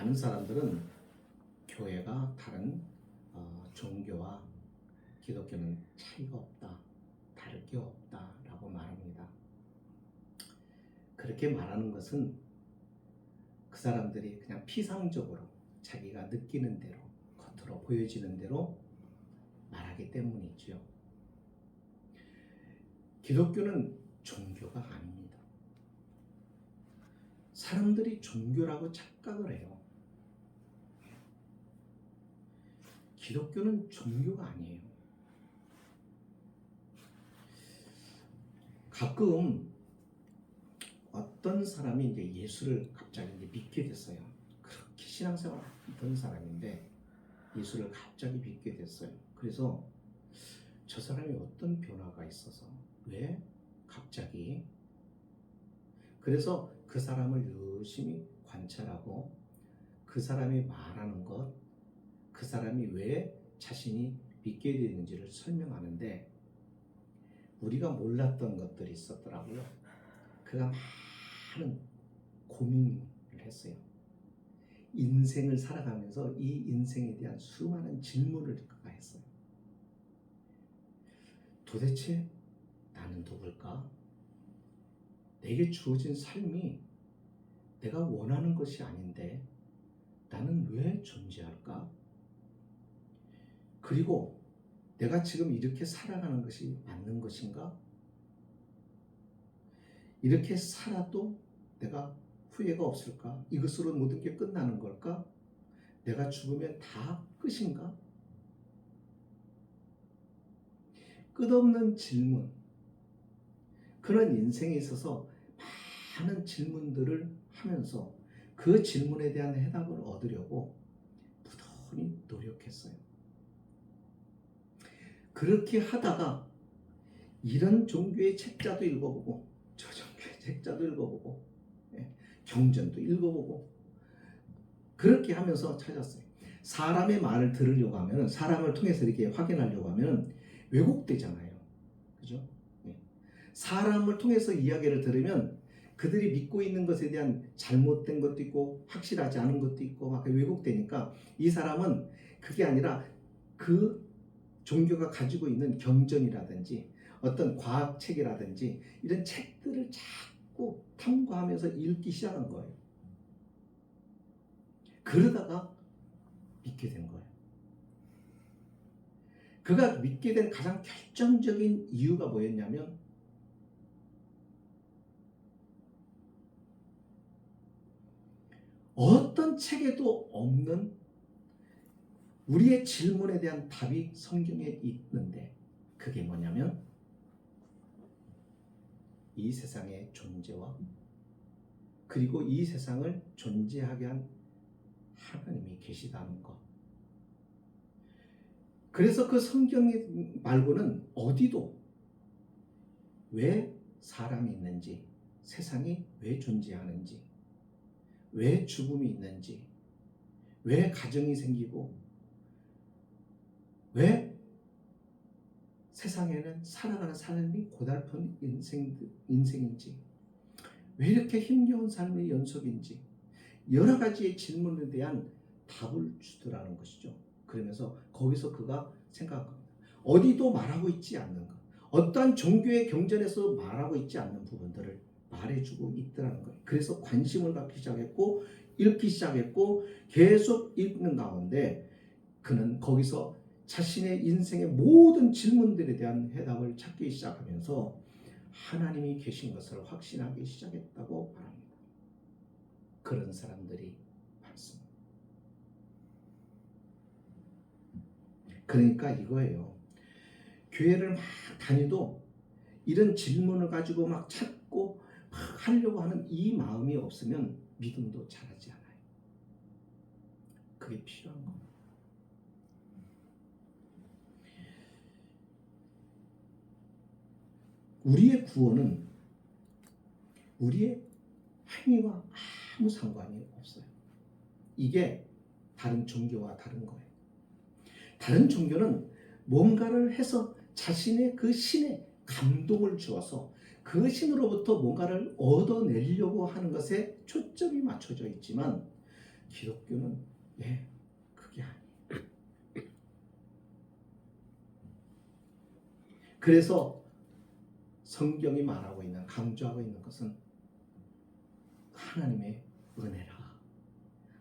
많은 사람들은 교회가 다른 종교와 기독교는 차이가 없다, 다를 게 없다라고 말합니다. 그렇게 말하는 것은 그 사람들이 그냥 피상적으로 자기가 느끼는 대로, 겉으로 보여지는 대로 말하기 때문이지요. 기독교는 종교가 아닙니다. 사람들이 종교라고 착각을 해요. 기독교는 종교가 아니에요. 가끔 어떤 사람이 이제 예수를 갑자기 이제 믿게 됐어요. 그렇게 신앙생활을 하던 사람인데 예수를 갑자기 믿게 됐어요. 그래서 저 사람이 어떤 변화가 있어서 왜 갑자기, 그래서 그 사람을 열심히 관찰하고 그 사람이 말하는 것, 그 사람이 왜 자신이 믿게 되는지를 설명하는데 우리가 몰랐던 것들이 있었더라고요. 그가 많은 고민을 했어요. 인생을 살아가면서 이 인생에 대한 수많은 질문을 그가 했어요. 도대체 나는 누굴까? 내게 주어진 삶이 내가 원하는 것이 아닌데 나는 왜 존재할까? 그리고 내가 지금 이렇게 살아가는 것이 맞는 것인가? 이렇게 살아도 내가 후회가 없을까? 이것으로 모든 게 끝나는 걸까? 내가 죽으면 다 끝인가? 끝없는 질문. 그런 인생에 있어서 많은 질문들을 하면서 그 질문에 대한 해답을 얻으려고 부단히 노력했어요. 그렇게 하다가 이런 종교의 책자도 읽어보고 저 종교의 책자도 읽어보고 경전도 읽어보고 그렇게 하면서 찾았어요. 사람의 말을 들으려고 하면, 사람을 통해서 이렇게 확인하려고 하면 왜곡되잖아요. 그죠? 사람을 통해서 이야기를 들으면 그들이 믿고 있는 것에 대한 잘못된 것도 있고 확실하지 않은 것도 있고 막 왜곡되니까 이 사람은 그게 아니라 그 종교가 가지고 있는 경전이라든지 어떤 과학책이라든지 이런 책들을 자꾸 탐구하면서 읽기 시작한 거예요. 그러다가 믿게 된 거예요. 그가 믿게 된 가장 결정적인 이유가 뭐였냐면 어떤 책에도 없는 우리의 질문에 대한 답이 성경에 있는데 그게 뭐냐면 이 세상의 존재와 그리고 이 세상을 존재하게 한 하나님이 계시다는 것. 그래서 그 성경 말고는 어디도 왜 사람이 있는지, 세상이 왜 존재하는지, 왜 죽음이 있는지, 왜 가정이 생기고, 왜 세상에는 살아가는 삶이 고달픈 인생인지, 왜 이렇게 힘겨운 삶의 연속인지 여러 가지의 질문에 대한 답을 주더라는 것이죠. 그러면서 거기서 그가 생각합니다. 어디도 말하고 있지 않는 것, 어떠한 종교의 경전에서 말하고 있지 않는 부분들을 말해주고 있더라는 거예요. 그래서 관심을 갖기 시작했고 읽기 시작했고 계속 읽는 가운데 그는 거기서 자신의 인생의 모든 질문들에 대한 해답을 찾기 시작하면서 하나님이 계신 것을 확신하기 시작했다고 말합니다. 그런 사람들이 많습니다. 그러니까 이거예요. 교회를 막 다니도 이런 질문을 가지고 막 찾고 막 하려고 하는 이 마음이 없으면 믿음도 자라지 않아요. 그게 필요한 겁니다. 우리의 구원은 우리의 행위와 아무 상관이 없어요. 이게 다른 종교와 다른 거예요. 다른 종교는 뭔가를 해서 자신의 그 신에 감동을 주어서 그 신으로부터 뭔가를 얻어내려고 하는 것에 초점이 맞춰져 있지만 기독교는 그게 아니에요. 그래서 성경이 말하고 있는, 강조하고 있는 것은 하나님의 은혜라,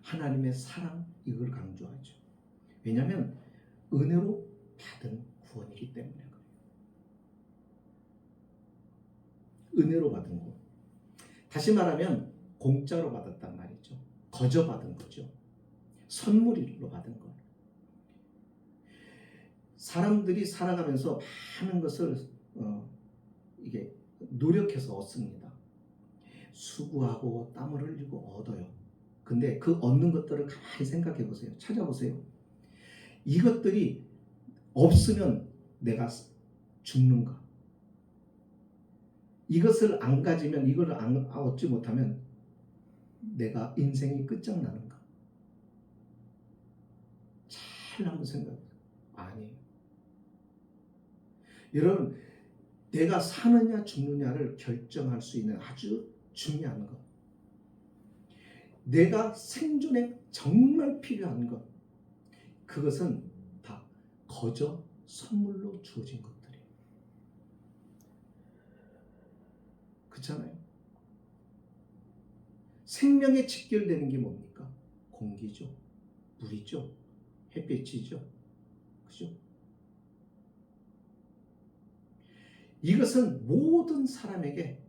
하나님의 사랑, 이걸 강조하죠. 왜냐하면 은혜로 받은 구원이기 때문에 그래요. 은혜로 받은 구원. 다시 말하면 공짜로 받았단 말이죠. 거저 받은 거죠. 선물로 받은 거. 사람들이 살아가면서 많은 것을 이게 노력해서 얻습니다. 수고하고 땀을 흘리고 얻어요. 근데 그 얻는 것들을 가만히 생각해 보세요. 찾아보세요. 이것들이 없으면 내가 죽는가? 이것을 안 가지면, 이걸 얻지 못하면 내가 인생이 끝장나는가? 잘 한번 생각해보세요. 아니에요. 여러분, 내가 사느냐 죽느냐를 결정할 수 있는 아주 중요한 것, 내가 생존에 정말 필요한 것, 그것은 다 거저 선물로 주어진 것들이에요. 그렇잖아요. 생명에 직결되는 게 뭡니까? 공기죠, 물이죠, 햇빛이죠. 그죠? 이것은 모든 사람에게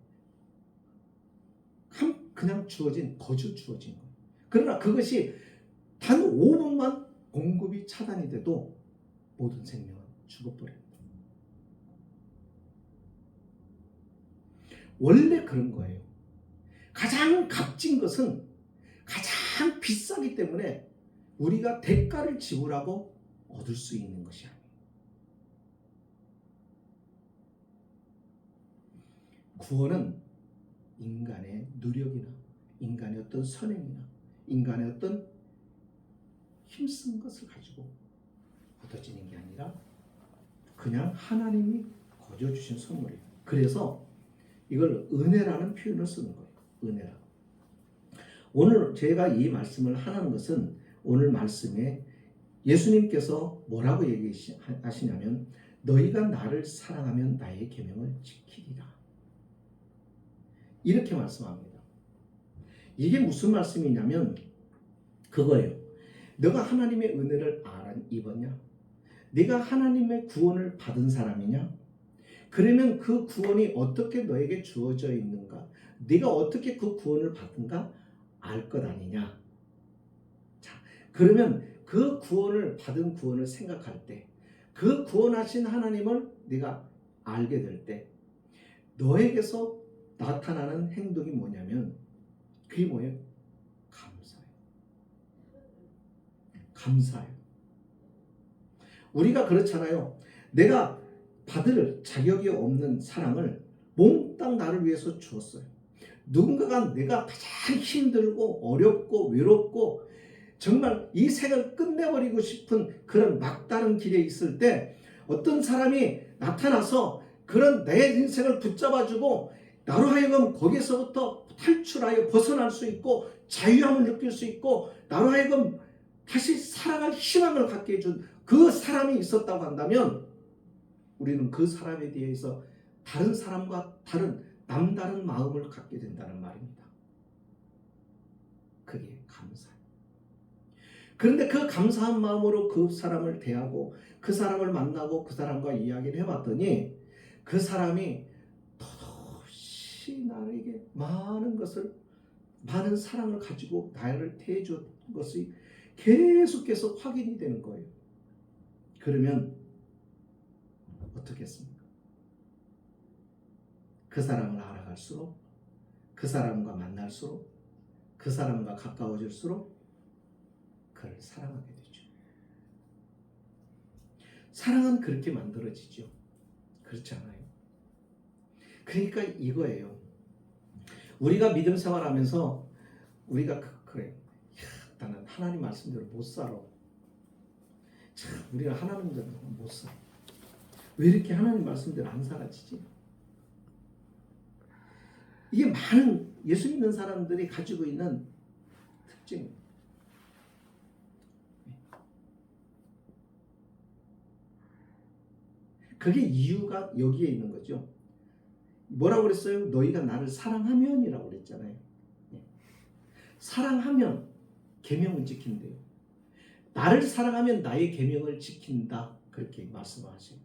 그냥 주어진, 거저 주어진 거예요. 그러나 그것이 단 5분만 공급이 차단이 돼도 모든 생명은 죽어버립니다. 원래 그런 거예요. 가장 값진 것은 가장 비싸기 때문에 우리가 대가를 지불하고 얻을 수 있는 것이 아니에요. 구원은 인간의 노력이나 인간의 어떤 선행이나 인간의 어떤 힘쓴 것을 가지고 얻어지는 게 아니라 그냥 하나님이 거저 주신 선물이에요. 그래서 이걸 은혜라는 표현을 쓰는 거예요. 은혜라. 오늘 제가 이 말씀을 하는 것은, 오늘 말씀에 예수님께서 뭐라고 얘기하시냐면, 너희가 나를 사랑하면 나의 계명을 지키리라, 이렇게 말씀합니다. 이게 무슨 말씀이냐면 그거예요. 너가 하나님의 은혜를 입었냐? 네가 하나님의 구원을 받은 사람이냐? 그러면 그 구원이 어떻게 너에게 주어져 있는가? 네가 어떻게 그 구원을 받은가 알 것 아니냐? 자, 그러면 그 구원을 받은 구원을 생각할 때, 그 구원하신 하나님을 네가 알게 될 때 너에게서 나타나는 행동이 뭐냐면, 그게 뭐예요? 감사예요. 감사해요. 우리가 그렇잖아요. 내가 받을 자격이 없는 사랑을 몽땅 나를 위해서 주었어요. 누군가가 내가 가장 힘들고 어렵고 외롭고 정말 이 생을 끝내버리고 싶은 그런 막다른 길에 있을 때 어떤 사람이 나타나서 그런 내 인생을 붙잡아주고 나로 하여금 거기서부터 탈출하여 벗어날 수 있고 자유함을 느낄 수 있고 나로 하여금 다시 살아갈 희망을 갖게 해준 그 사람이 있었다고 한다면, 우리는 그 사람에 대해서 다른 사람과 다른 남다른 마음을 갖게 된다는 말입니다. 그게 감사예요. 그런데 그 감사한 마음으로 그 사람을 대하고 그 사람을 만나고 그 사람과 이야기를 해봤더니 그 사람이 더없이 나에게 많은 것을, 많은 사랑을 가지고 나를 대해준 것이 계속해서 확인이 되는 거예요. 그러면 어떻게 했습니까? 그 사람을 알아갈수록, 그 사람과 만날수록, 그 사람과 가까워질수록 그를 사랑하게 되죠. 사랑은 그렇게 만들어지죠. 그렇지 않아요? 그러니까 이거예요. 우리가 믿음 생활하면서 우리가 그래, 나는 하나님 말씀대로 못 살아. 참, 우리가 하나님대로 못 살아. 왜 이렇게 하나님 말씀대로 안 살아지지? 이게 많은 예수 믿는 사람들이 가지고 있는 특징. 그게 이유가 여기에 있는 거죠. 뭐라고 그랬어요? 너희가 나를 사랑하면이라고 그랬잖아요. 사랑하면 계명을 지킨대요. 나를 사랑하면 나의 계명을 지킨다. 그렇게 말씀하세요.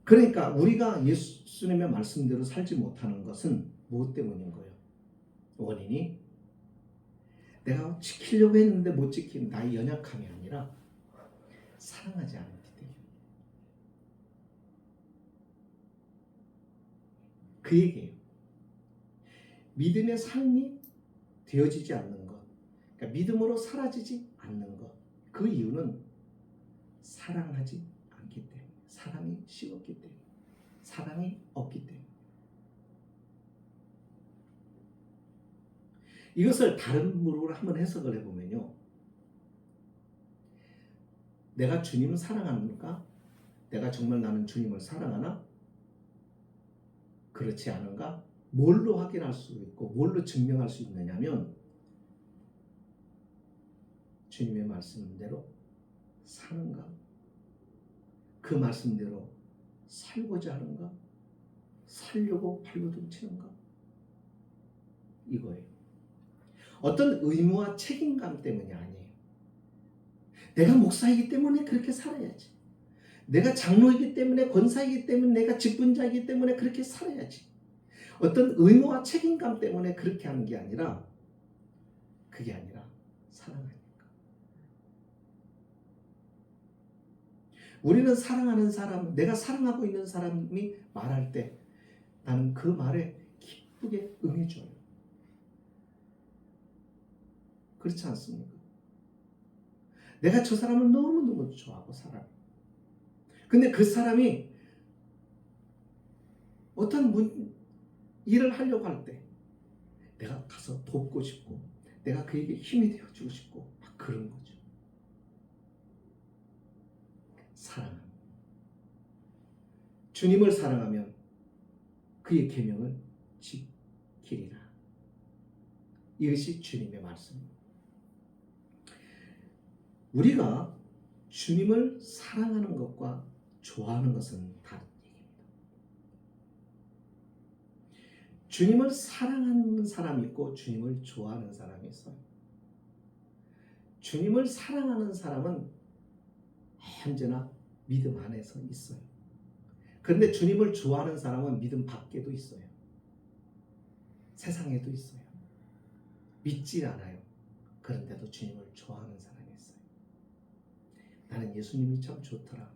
그러니까 우리가 예수님의 말씀대로 살지 못하는 것은 무엇 때문인 거예요? 원인이 내가 지키려고 했는데 못 지킨 나의 연약함이 아니라 사랑하지 않기 때문에. 그 얘기예요. 믿음의 삶이 되어지지 않는 것, 그러니까 믿음으로 사라지지 않는 것, 그 이유는 사랑하지 않기 때문에, 사랑이 식었기 때문에, 사랑이 없기 때문에. 이것을 다른 부분으로 한번 해석을 해보면요, 내가 주님을 사랑하는가? 내가 정말 나는 주님을 사랑하나? 그렇지 않은가? 뭘로 확인할 수 있고 뭘로 증명할 수 있느냐면 주님의 말씀대로 사는가? 그 말씀대로 살고자 하는가? 살려고 발버둥 치는가? 이거예요. 어떤 의무와 책임감 때문이 아니에요. 내가 목사이기 때문에 그렇게 살아야지. 내가 장로이기 때문에, 권사이기 때문에, 내가 직분자이기 때문에 그렇게 살아야지. 어떤 의무와 책임감 때문에 그렇게 하는 게 아니라, 그게 아니라 사랑하니까. 우리는 사랑하는 사람, 내가 사랑하고 있는 사람이 말할 때 나는 그 말에 기쁘게 응해줘요. 그렇지 않습니까? 내가 저 사람을 너무너무 좋아하고 사랑해요. 근데 그 사람이 어떤 일을 하려고 할 때 내가 가서 돕고 싶고 내가 그에게 힘이 되어주고 싶고 막 그런 거죠. 사랑합니다. 주님을 사랑하면 그의 계명을 지키리라. 이것이 주님의 말씀입니다. 우리가 주님을 사랑하는 것과 좋아하는 것은 다른 얘기입니다. 주님을 사랑하는 사람이 있고 주님을 좋아하는 사람이 있어요. 주님을 사랑하는 사람은 언제나 믿음 안에서 있어요. 그런데 주님을 좋아하는 사람은 믿음 밖에도 있어요. 세상에도 있어요. 믿지 않아요. 그런데도 주님을 좋아하는 사람이 있어요. 나는 예수님이 참 좋더라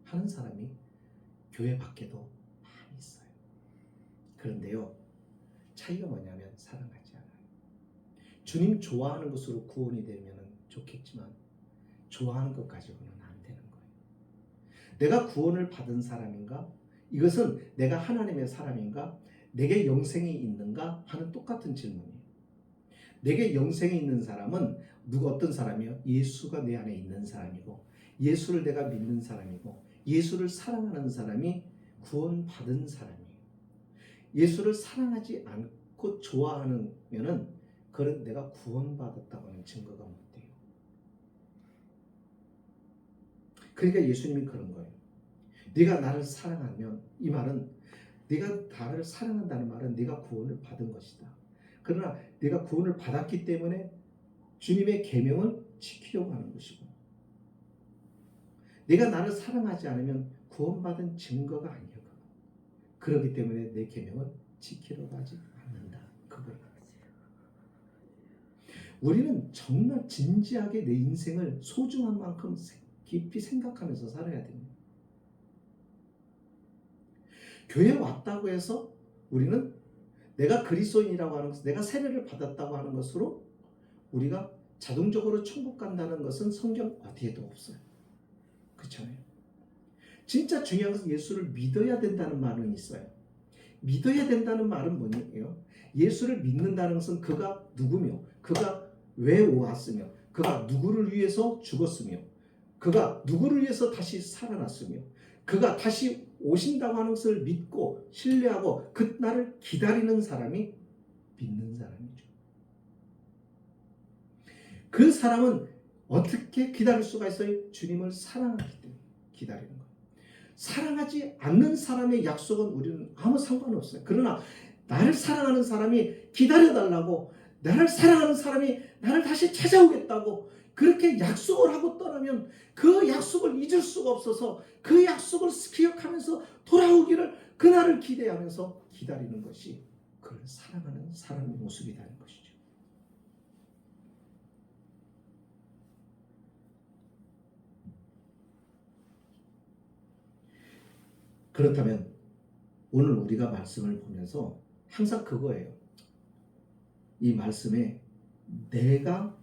하는 사람이 교회 밖에도 많이 있어요. 그런데요, 차이가 뭐냐면 사랑하지 않아요. 주님 좋아하는 것으로 구원이 되면 좋겠지만 좋아하는 것 가지고는 안 되는 거예요. 내가 구원을 받은 사람인가? 이것은 내가 하나님의 사람인가? 내게 영생이 있는가? 하는 똑같은 질문이에요. 내게 영생이 있는 사람은 어떤 사람이요? 예수가 내 안에 있는 사람이고 예수를 내가 믿는 사람이고 예수를 사랑하는 사람이 구원받은 사람이에요. 예수를 사랑하지 않고 좋아하면은 그런 내가 구원받았다고 하는 증거가 못 돼요. 그러니까 예수님이 그런 거예요. 네가 나를 사랑하면, 이 말은 네가 나를 사랑한다는 말은 네가 구원을 받은 것이다. 그러나 네가 구원을 받았기 때문에 주님의 계명을 지키려고 하는 것이고, 네가 나를 사랑하지 않으면 구원받은 증거가 아니야. 그렇기 때문에 내 계명을 지키려고 하지 않는다. 그거예요. 우리는 정말 진지하게 내 인생을 소중한 만큼 깊이 생각하면서 살아야 됩니다. 교회에 왔다고 해서 우리는 내가 그리스도인이라고 하는 것, 내가 세례를 받았다고 하는 것으로 우리가 자동적으로 천국 간다는 것은 성경 어디에도 없어요. 그렇잖아요. 진짜 중요한 것은 예수를 믿어야 된다는 말은 있어요. 믿어야 된다는 말은 뭐냐고요? 예수를 믿는다는 것은 그가 누구며, 그가 왜 왔으며, 그가 누구를 위해서 죽었으며, 그가 누구를 위해서 다시 살아났으며, 그가 다시 오신다고 하는 것을 믿고 신뢰하고 그 날을 기다리는 사람이 믿는 사람이죠. 그 사람은 어떻게 기다릴 수가 있어요? 주님을 사랑하기 때문에 기다리는 거예요. 사랑하지 않는 사람의 약속은 우리는 아무 상관없어요. 그러나 나를 사랑하는 사람이 기다려달라고, 나를 사랑하는 사람이 나를 다시 찾아오겠다고 그렇게 약속을 하고 떠나면 그 약속을 잊을 수가 없어서 그 약속을 기억하면서 돌아오기를, 그날을 기대하면서 기다리는 것이 그를 사랑하는 사람의 모습이라는 것이죠. 그렇다면 오늘 우리가 말씀을 보면서 항상 그거예요. 이 말씀에 내가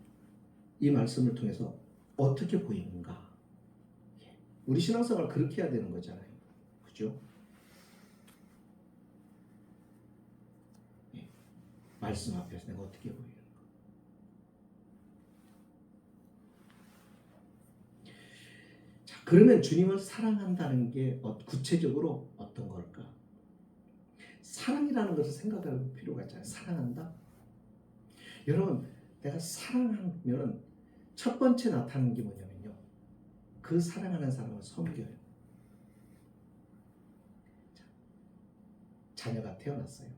이 말씀을 통해서 어떻게 보이는가. 우리 신앙생활 그렇게 해야 되는 거잖아요. 그죠? 말씀 앞에서 내가 어떻게 보이는가. 자, 그러면 주님을 사랑한다는 게 구체적으로 어떤 걸까? 사랑이라는 것을 생각할 필요가 있잖아요. 사랑한다? 여러분, 내가 사랑하면 첫 번째 나타나는 게 뭐냐면요, 그 사랑하는 사람을 섬겨요. 자녀가 태어났어요.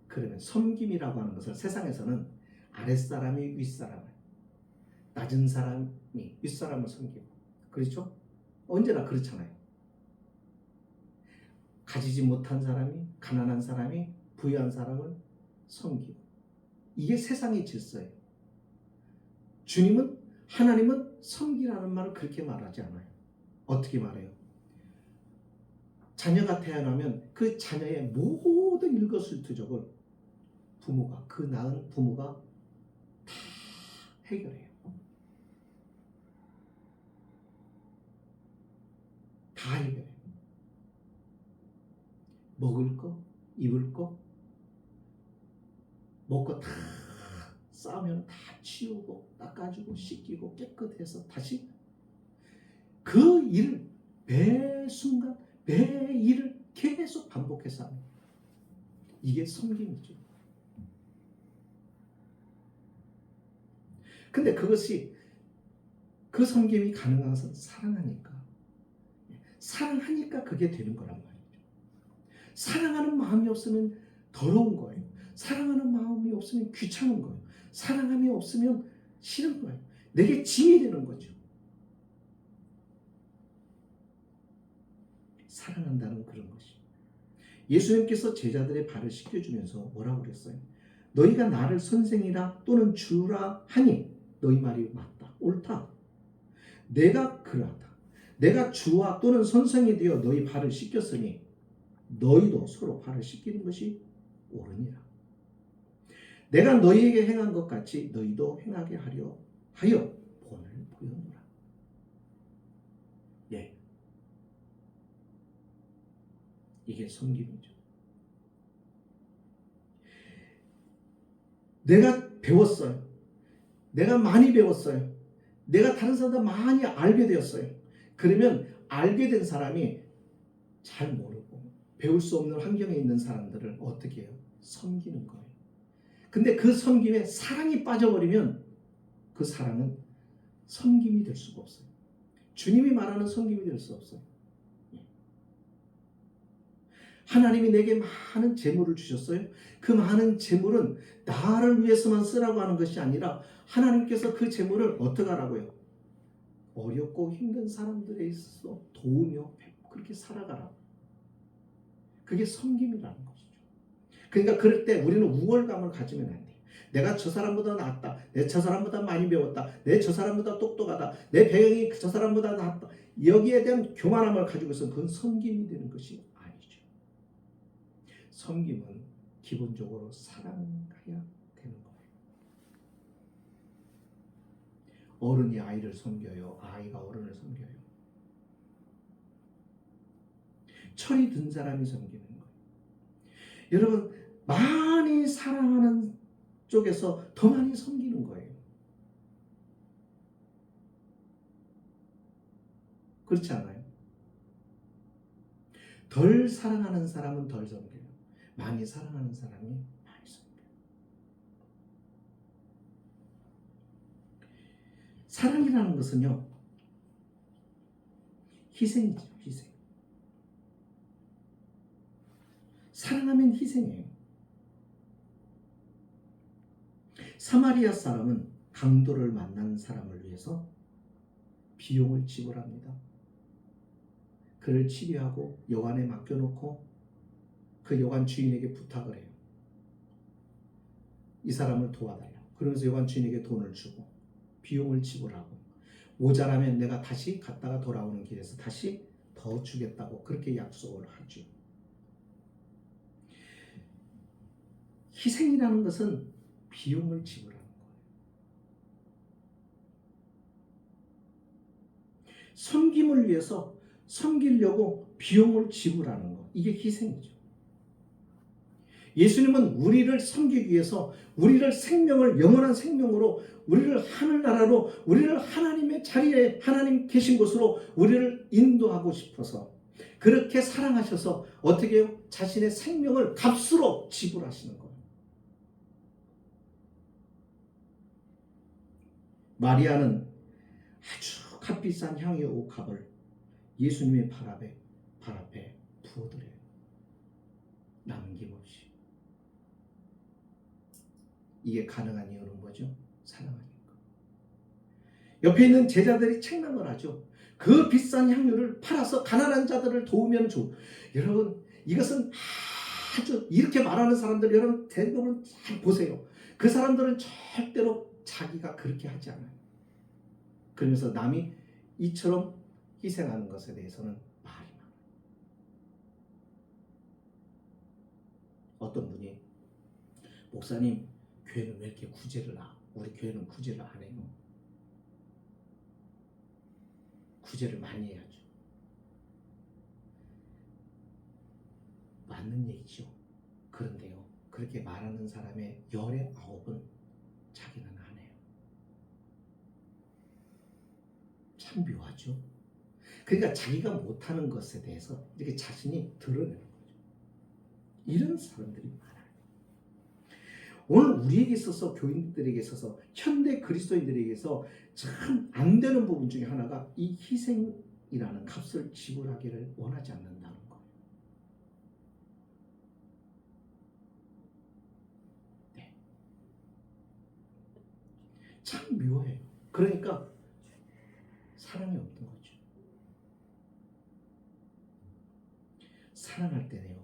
그러면 섬김이라고 하는 것을 세상에서는 아랫사람이 윗사람을, 낮은 사람이 윗사람을 섬기고, 그렇죠? 언제나 그렇잖아요. 가지지 못한 사람이, 가난한 사람이 부유한 사람을 섬기고, 이게 세상의 질서예요. 주님은, 하나님은 섬기라는 말을 그렇게 말하지 않아요. 어떻게 말해요? 자녀가 태어나면 그 자녀의 모든 일거수일투족을 부모가, 그 낳은 부모가 다 해결해요. 다 해결해요. 먹을 거, 입을 거, 먹고 다 싸우면 다 치우고 닦아주고 씻기고 깨끗해서 다시 그 일을 매 순간 매 일을 계속 반복해서 합니다. 이게 섬김이죠. 근데 그것이, 그 섬김이 가능한 것은 사랑하니까 그게 되는 거란 말이죠. 사랑하는 마음이 없으면 더러운 거예요. 사랑하는 마음이 없으면 귀찮은 거예요. 사랑함이 없으면 싫은 거예요. 내게 짐이 되는 거죠. 사랑한다는 그런 것이. 예수님께서 제자들의 발을 씻겨주면서 뭐라고 그랬어요? 너희가 나를 선생이라 또는 주라 하니 너희 말이 맞다, 옳다. 내가 그러하다. 내가 주와 또는 선생이 되어 너희 발을 씻겼으니 너희도 서로 발을 씻기는 것이 옳으니라. 내가 너희에게 행한 것 같이 너희도 행하게 하려 하여 본을 보였노라. 예, 이게 섬김이죠. 내가 배웠어요. 내가 많이 배웠어요. 내가 다른 사람보다 많이 알게 되었어요. 그러면 알게 된 사람이 잘 모르고 배울 수 없는 환경에 있는 사람들을 어떻게 해요? 섬기는 거예요. 근데 그 섬김에 사랑이 빠져버리면 그 사랑은 섬김이 될 수가 없어요. 주님이 말하는 섬김이 될 수 없어요. 하나님이 내게 많은 재물을 주셨어요. 그 많은 재물은 나를 위해서만 쓰라고 하는 것이 아니라 하나님께서 그 재물을 어떻게 하라고요? 어렵고 힘든 사람들에 있어서 도우며 그렇게 살아가라고. 그게 섬김이라는 것이죠. 그러니까 그럴 때 우리는 우월감을 가지면 안 돼요. 내가 저 사람보다 낫다. 내 저 사람보다 많이 배웠다. 내 저 사람보다 똑똑하다. 내 배경이 저 사람보다 낫다. 여기에 대한 교만함을 가지고 있으면 그건 섬김이 되는 것이 아니죠. 섬김은 기본적으로 사랑해야 되는 거예요. 어른이 아이를 섬겨요. 아이가 어른을 섬겨요. 철이 든 사람이 섬기는 거예요. 여러분, 많이 사랑하는 쪽에서 더 많이 섬기는 거예요. 그렇지 않아요? 덜 사랑하는 사람은 덜 섬겨요. 많이 사랑하는 사람이 많이 섬겨요. 사랑이라는 것은요, 희생이죠, 희생. 사랑하면 희생이에요. 사마리아 사람은 강도를 만난 사람을 위해서 비용을 지불합니다. 그를 치료하고 여관에 맡겨놓고 그 여관 주인에게 부탁을 해요. 이 사람을 도와달라고. 그러면서 여관 주인에게 돈을 주고 비용을 지불하고 모자라면 내가 다시 갔다가 돌아오는 길에서 다시 더 주겠다고 그렇게 약속을 하죠. 희생이라는 것은 비용을 지불하는 거예요. 섬김을 위해서 섬기려고 비용을 지불하는 거, 이게 희생이죠. 예수님은 우리를 섬기기 위해서 우리를 생명을 영원한 생명으로 우리를 하늘나라로 우리를 하나님의 자리에 하나님 계신 곳으로 우리를 인도하고 싶어서 그렇게 사랑하셔서 어떻게 해요? 자신의 생명을 값으로 지불하시는 거예요. 마리아는 아주 값비싼 향유 옥합을 예수님의 발 앞에 부어드려요. 남김없이. 이게 가능한 이유는 뭐죠? 사랑하니까. 옆에 있는 제자들이 책망을 하죠. 그 비싼 향유를 팔아서 가난한 자들을 도우면 좋. 여러분, 이것은 아주 이렇게 말하는 사람들 여러분 대부분 잘 보세요. 그 사람들은 절대로 자기가 그렇게 하지 않아요. 그러면서 남이 이처럼 희생하는 것에 대해서는 말이 많아요. 어떤 분이 목사님, 교회는 왜 이렇게 구제를 우리 교회는 구제를 안 해요. 구제를 많이 해야죠. 맞는 얘기죠. 그런데요, 그렇게 말하는 사람의 10의 9은 자기는 안 해요. 참 묘하죠. 그러니까 자기가 못하는 것에 대해서 이렇게 자신이 드러내는 거죠. 이런 사람들이 많아요. 오늘 우리에게 있어서, 교인들에게 있어서, 현대 그리스도인들에게서 참 안 되는 부분 중에 하나가 이 희생이라는 값을 지불하기를 원하지 않는다는 거예요. 네. 참 묘해요. 그러니까 사랑이 없는 거죠. 사랑할 때는요,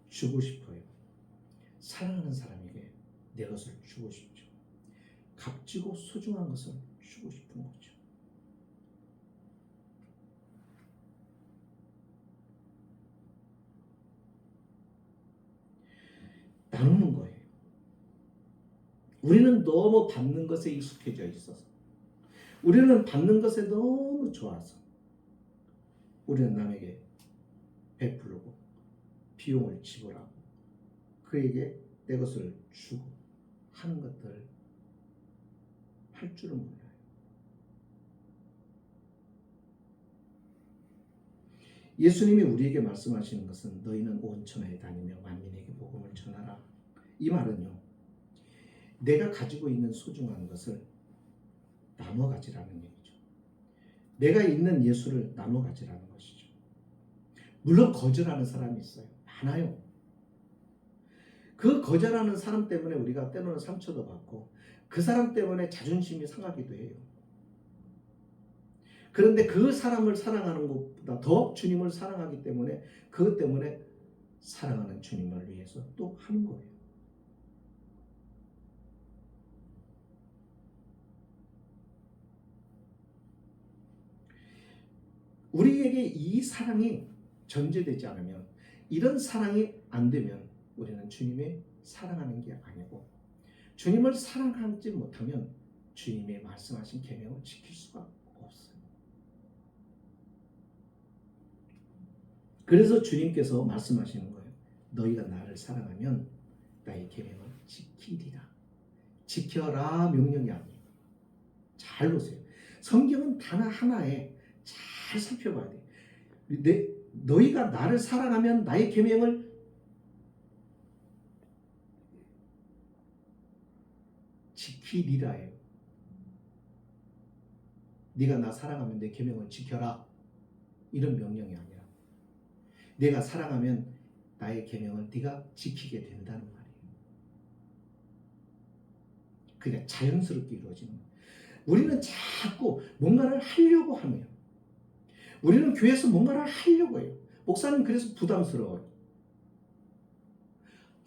주고 싶어요. 사랑하는 사람에게 내 것을 주고 싶죠. 값지고 소중한 것을 주고 싶은 거죠. 나누는 거예요. 우리는 너무 받는 것에 익숙해져 있어서, 우리는 받는 것에 너무 좋아서 우리는 남에게 베풀고 비용을 지불하고 그에게 내 것을 주고 하는 것들을 할 줄은 몰라요. 예수님이 우리에게 말씀하시는 것은 너희는 온 천하에 다니며 만민에게 복음을 전하라. 이 말은요, 내가 가지고 있는 소중한 것을 나눠 가지라는 얘기죠. 내가 있는 예수를 나눠 가지라는 것이죠. 물론 거절하는 사람이 있어요. 많아요. 그 거절하는 사람 때문에 우리가 때로는 상처도 받고 그 사람 때문에 자존심이 상하기도 해요. 그런데 그 사람을 사랑하는 것보다 더 주님을 사랑하기 때문에 그것 때문에 사랑하는 주님을 위해서 또 하는 거예요. 우리에게 이 사랑이 전제되지 않으면, 이런 사랑이 안 되면 우리는 주님의 사랑하는 게 아니고, 주님을 사랑하지 못하면 주님의 말씀하신 계명을 지킬 수가 없어요. 그래서 주님께서 말씀하시는 거예요. 너희가 나를 사랑하면 나의 계명을 지키리라. 지켜라 명령이 아니에요. 잘 보세요. 성경은 단 하나에 잘 살펴봐야 돼요. 너희가 나를 사랑하면 나의 계명을 지키리라예요. 네가 나 사랑하면 내 계명을 지켜라. 이런 명령이 아니라 내가 사랑하면 나의 계명을 네가 지키게 된다는 말이에요. 그러니까 자연스럽게 이루어지는 거예요. 우리는 자꾸 뭔가를 하려고 하면 우리는 교회에서 뭔가를 하려고 해요. 목사님 그래서 부담스러워요.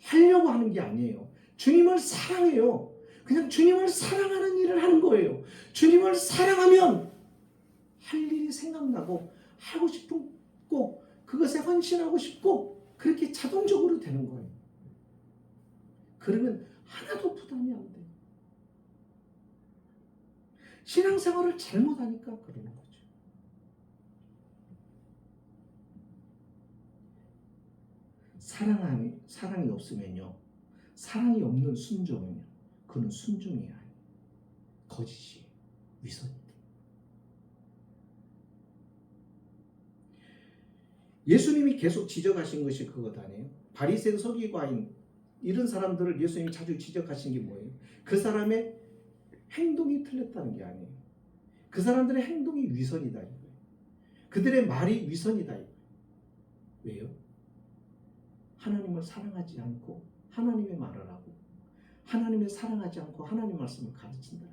하려고 하는 게 아니에요. 주님을 사랑해요. 그냥 주님을 사랑하는 일을 하는 거예요. 주님을 사랑하면 할 일이 생각나고 하고 싶고 그것에 헌신하고 싶고 그렇게 자동적으로 되는 거예요. 그러면 하나도 부담이 안 돼요. 신앙생활을 잘못하니까 그러는 거죠. 사랑이 없으면요. 사랑이 없는 순종은요. 그는 순종이 아니에요. 거짓이에요. 위선이에요. 예수님이 계속 지적하신 것이 그것 아니에요? 바리새인 서기관인 이런 사람들을 예수님이 자주 지적하신 게 뭐예요? 그 사람의 행동이 틀렸다는 게 아니에요. 그 사람들의 행동이 위선이다 이거예요. 그들의 말이 위선이다 이거예요. 왜요? 하나님을 사랑하지 않고 하나님의 말을 하고 하나님을 사랑하지 않고 하나님 말씀을 가르친다.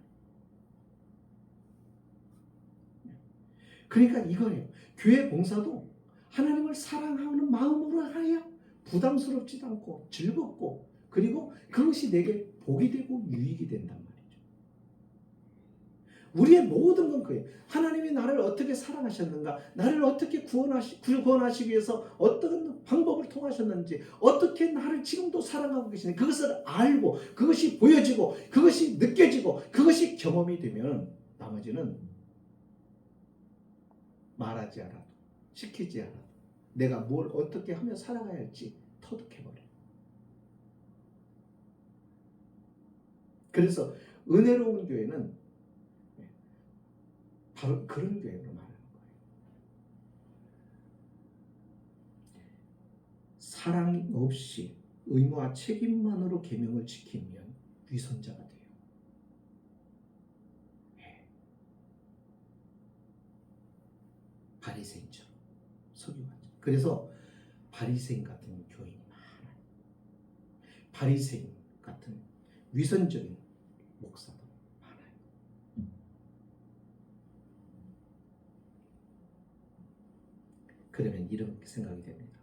그러니까 이거예요. 교회 봉사도 하나님을 사랑하는 마음으로 해야 부담스럽지도 않고 즐겁고 그리고 그것이 내게 복이 되고 유익이 된단 말이죠. 우리의 모든 건 그예요. 하나님이 나를 어떻게 사랑하셨는가, 나를 어떻게 구원하시기 위해서 어떤 방법을 통하셨는지, 어떻게 나를 지금도 사랑하고 계시는지 그것을 알고 그것이 보여지고 그것이 느껴지고 그것이 경험이 되면 나머지는 말하지 않아도 시키지 않아도 내가 뭘 어떻게 하며 살아가야 할지 터득해버려요. 그래서 은혜로운 교회는 바로 그런 교회로 말하는 거예요. 사랑 없이 의무와 책임만으로 계명을 지키면 위선자가 돼요. 바리새인처럼 서기관처럼. 그래서 바리새인 같은 교인이 많아요. 바리새인 같은 위선적인 목사도 많아요. 그러면 이런 생각이 됩니다.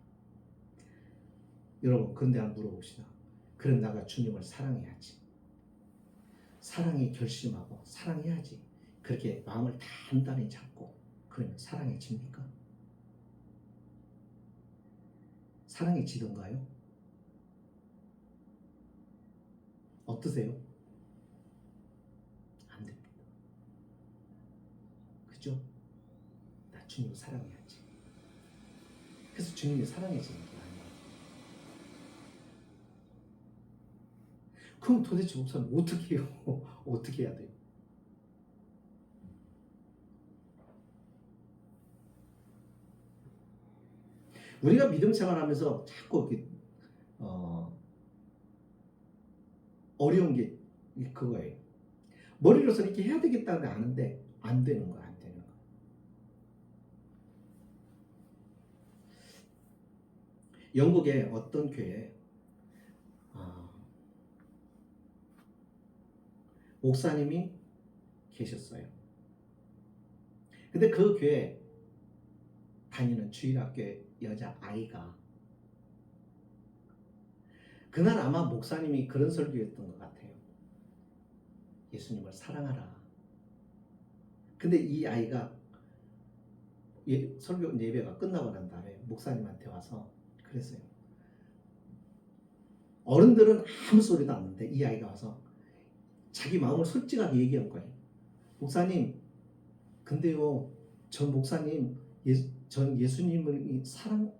여러분 그런데 한번 물어봅시다. 그럼 나가 주님을 사랑해야지. 사랑이 결심하고 사랑해야지. 그렇게 마음을 단단히 잡고 그러면 사랑해집니까? 사랑해지던가요? 어떠세요? 안 됩니다. 그죠? 나 주님을 사랑해야지. 그래서 주님이 사랑해지는 게 아니에요. 그럼 도대체 목사님 어떻게 해요? 어떻게 해야 돼요? 우리가 믿음 생활하면서 자꾸 이렇게 어려운 게 그거예요. 머리로서 이렇게 해야 되겠다는 아는데 안 되는 거야, 안 되는 거. 영국의 어떤 교회에 목사님이 계셨어요. 근데 그 교회 다니는 주일학교 여자 아이가 그날 아마 목사님이 그런 설교였던 것 같아요. 예수님을 사랑하라. 근데 이 아이가 설교 예배가 끝나고 난 다음에 목사님한테 와서 그랬어요. 어른들은 아무 소리도 안 하는데 이 아이가 와서 자기 마음을 솔직하게 얘기한 거예요. 목사님, 근데요, 전 목사님, 전 예수님을 사랑할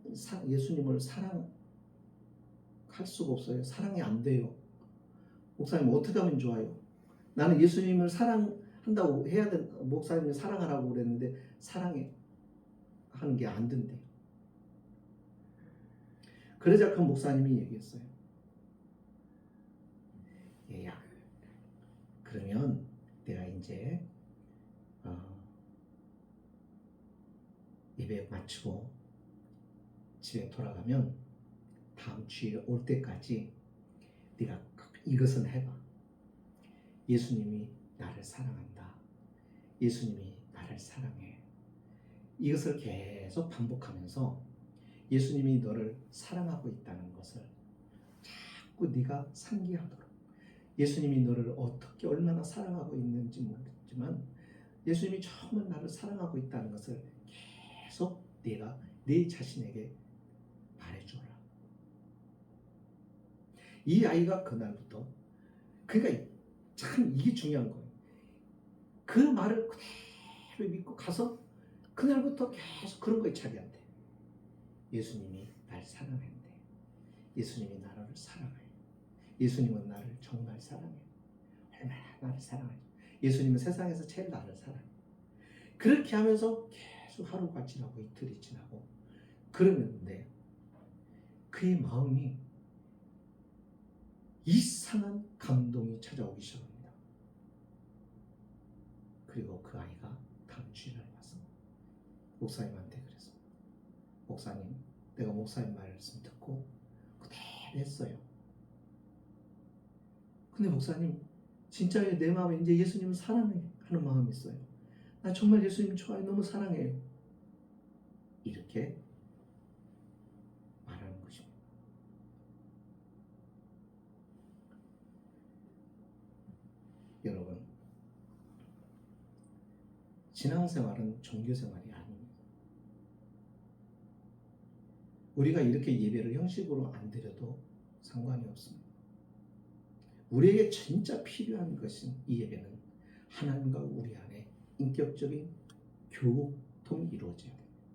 수가 없어요. 사랑이 안 돼요. 목사님 어떻게 하면 좋아요? 나는 예수님을 사랑한다고 해야 돼. 목사님을 사랑하라고 그랬는데 사랑하는 게 안 된대요. 그러자 그 목사님이 얘기했어요. 얘야, 그러면 내가 이제 예배 마치고 집에 돌아가면 다음 주에 올 때까지 네가 이것은 해봐. 예수님이 나를 사랑한다. 예수님이 나를 사랑해. 이것을 계속 반복하면서 예수님이 너를 사랑하고 있다는 것을 자꾸 네가 상기하도록, 예수님이 너를 어떻게 얼마나 사랑하고 있는지 모르겠지만 예수님이 정말 나를 사랑하고 있다는 것을 계속 네가 네 자신에게 말해줘라. 이 아이가 그날부터, 그러니까 참 이게 중요한 거예요. 그 말을 그대로 믿고 가서 그날부터 계속 그런 거예요. 자기한테 예수님이 날 사랑한대. 예수님이 나를 사랑해. 예수님은 나를 정말 사랑해. 얼마나 나를 사랑하지. 예수님은 세상에서 제일 나를 사랑해. 그렇게 하면서 계속 하루가 지나고 이틀이 지나고 그러는데 그의 마음이 이상한 감동이 찾아오기 시작합니다. 그리고 그 아이가 다음 주일날 와서 목사님한테 그래서, 목사님, 내가 목사님 말씀 듣고 그대로 했어요. 근데 목사님, 진짜 내 마음에 이제 예수님을 사랑해 하는 마음이 있어요. 나 정말 예수님 좋아해. 너무 사랑해요. 이렇게 말하는 것입니다. 여러분, 신앙생활은 종교생활이 아닙니다. 우리가 이렇게 예배를 형식으로 안 드려도 상관이 없습니다. 우리에게 진짜 필요한 것은 이 예배는 하나님과 우리 안에 인격적인 교통이 이루어져야 됩니다.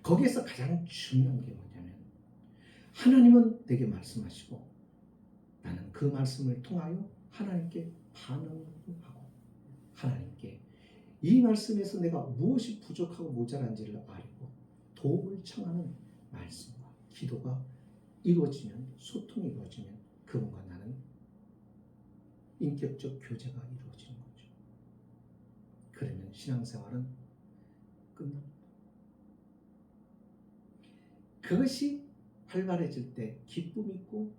거기에서 가장 중요한 게 뭐냐면 하나님은 내게 말씀하시고 나는 그 말씀을 통하여 하나님께 반응하고 하나님께 이 말씀에서 내가 무엇이 부족하고 모자란지를 알고 도움을 청하는 말씀과 기도가 이루어지면, 소통이 이루어지면 그분과 나는 인격적 교제가 이루어지는 거죠. 그러면 신앙생활은 끝납니다. 그것이 활발해질 때 기쁨이 있고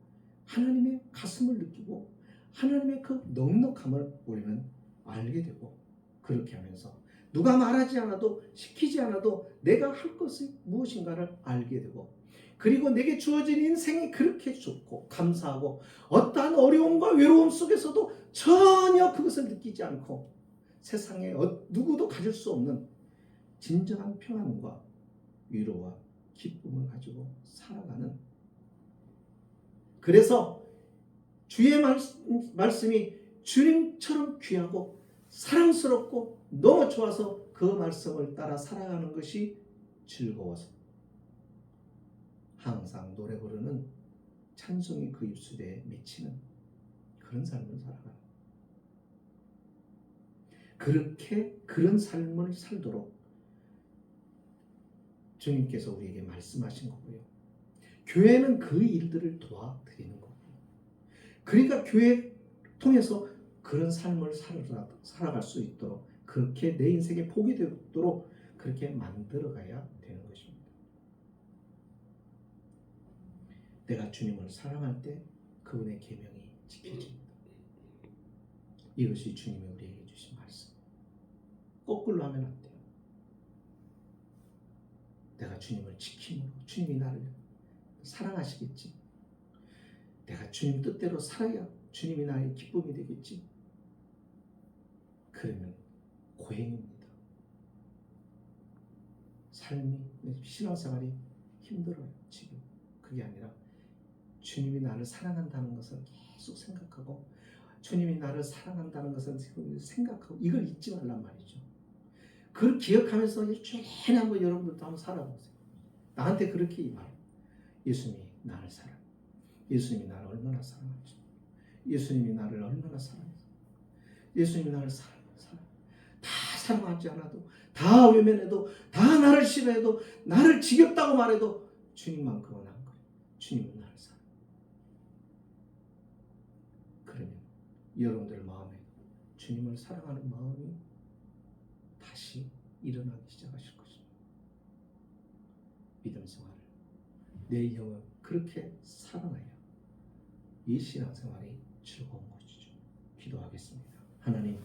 하나님의 가슴을 느끼고 하나님의 그 넉넉함을 우리는 알게 되고, 그렇게 하면서 누가 말하지 않아도 시키지 않아도 내가 할 것이 무엇인가를 알게 되고, 그리고 내게 주어진 인생이 그렇게 좋고 감사하고 어떠한 어려움과 외로움 속에서도 전혀 그것을 느끼지 않고 세상에 누구도 가질 수 없는 진정한 평안과 위로와 기쁨을 가지고 살아가는, 그래서 주의 말씀이 주님처럼 귀하고 사랑스럽고 너무 좋아서 그 말씀을 따라 살아가는 것이 즐거워서 항상 노래 부르는 찬송이 그 입술에 맺히는 그런 삶을 살아가는, 그렇게 그런 삶을 살도록 주님께서 우리에게 말씀하신 거고요. 교회는 그 일들을 도와드리는 거고요. 그러니까 교회 통해서 그런 삶을 살아갈 수 있도록, 그렇게 내 인생에 복이 되도록 그렇게 만들어가야 되는 것입니다. 내가 주님을 사랑할 때 그분의 계명이 지켜집니다. 이것이 주님이 우리에게 주신 말씀. 거꾸로 하면 안 돼요. 내가 주님을 지킴으로 주님이 나를 사랑하시겠지. 내가 주님 뜻대로 살아야 주님이 나의 기쁨이 되겠지. 그러면 고행입니다. 삶이, 신앙생활이 힘들어요. 지금 그게 아니라 주님이 나를 사랑한다는 것을 계속 생각하고, 주님이 나를 사랑한다는 것을 생각하고, 이걸 잊지 말란 말이죠. 그걸 기억하면서 일주일에 한번 여러분들도 한번 살아보세요. 나한테 그렇게 말. 예수님이 나를 사랑해. 예수님이 나를 얼마나 사랑하지. 예수님이 나를 얼마나 사랑해서. 예수님이 나를 사랑해. 다 사랑하지 않아도, 다 외면해도, 다 나를 싫어해도, 나를 지겹다고 말해도 주님만큼은 안 그래. 주님은 나를 사랑해. 그러면 여러분들 마음에 주님을 사랑하는 마음이 다시 일어나기 시작하실 것입니다. 믿음 생활을 내 영은 그렇게 살아나야 이 신앙생활이 즐거운 것이죠. 기도하겠습니다. 하나님,